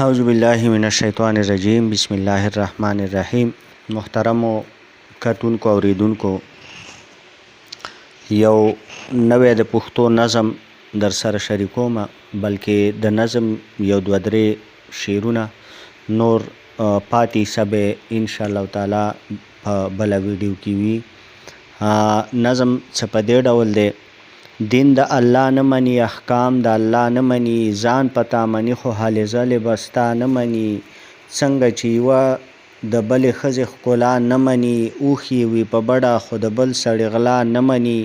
اعوذ باللہ من الشیطان الرجیم بسم اللہ الرحمن الرحیم. محترم کتونکو اوریدونکو، یو نوی د پښتو نظم در سره شریکوم، بلکې د نظم یو دوه درې شعرونه نور پاتې حصه به انشاءالله تعالی په بله ویډیو کې وي. نظم څه په دې ډول دی: دین د الله نه مني، احکام د الله نه مني، ځان پتا مني خو هلې ځلې به ستا نه مني. څنګه چې یوه د بلې ښځې ښکلا نه مني، اوښې وي په بډه خو د بل سړي غلا نه مني.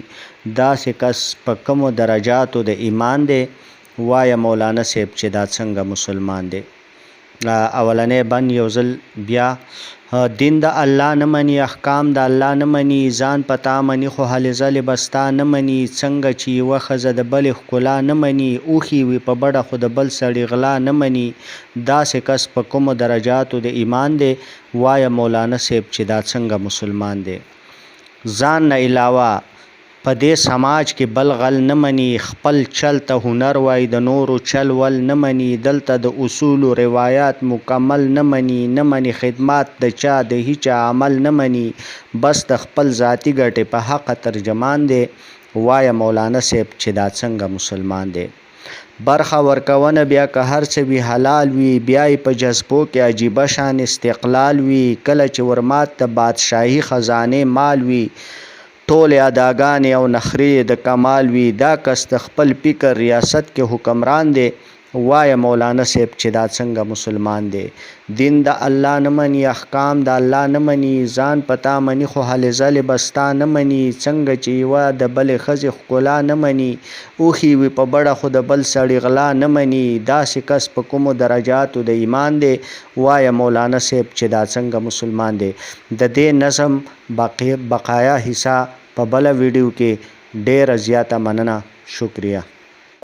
داسې کس په کومو درجاتو د ایمان دی؟ وایه مولانا صاحب چې دا څنګه مسلمان دی. اولنی بند یو ځل بیا: دین د الله نه مني، احکام د الله نه مني، ځان پتا مني خو هلې ځلې به ستا نه مني. څنګه چې یوه ښځه د بلې ښکلا نه مني، اوښې وي په بډه خو د بل سړي غلا نه مني. داسې کس په کومو درجاتو د ایمان دی؟ وایه مولانا صاحب چې دا څنګه مسلمان دی. ځان نه علاوه په دې سماج کې بل غل نه مني، خپل چل ته هنر وایي د نورو چل ول نه مني. دلته د اصولو روایات مکمل نه مني، نه مني خدمات د چا د هیچا عمل نه مني. بس د خپل ذاتي ګټې په حقه ترجمان دی. وایه مولانا صاحب چې دا څنګه مسلمان دی. برخه ورکونه بیا که هر څه وي حلال وي، بیا یې په جذبو کې عجیبه شان استقلال وي. کله چې ورمات د بادشاهي خزانې مال وي، ټولې اداګانې او نخرې د کمال وي. دا کس د خپل فکر ریاست کې حکمران دی. وایه مولانا صاحب چې دا څنګه مسلمان دی. دین د الله نه مني، احکام د الله نه مني، ځان پتا مني خو هلې ځلې به ستا نه مني. څنګه چې یوه د بلې ښځې ښکلا نه مني، اوښې وي په بډه خو د بل سړي غلا نه مني. داسې کس په کومو درجاتو د ایمان دی؟ وایه مولانا صاحب چې دا څنګه مسلمان دی. د دې نظم بقایا حصہ په بله ویډیو کې. ډیره زیاته مننه، شکریه.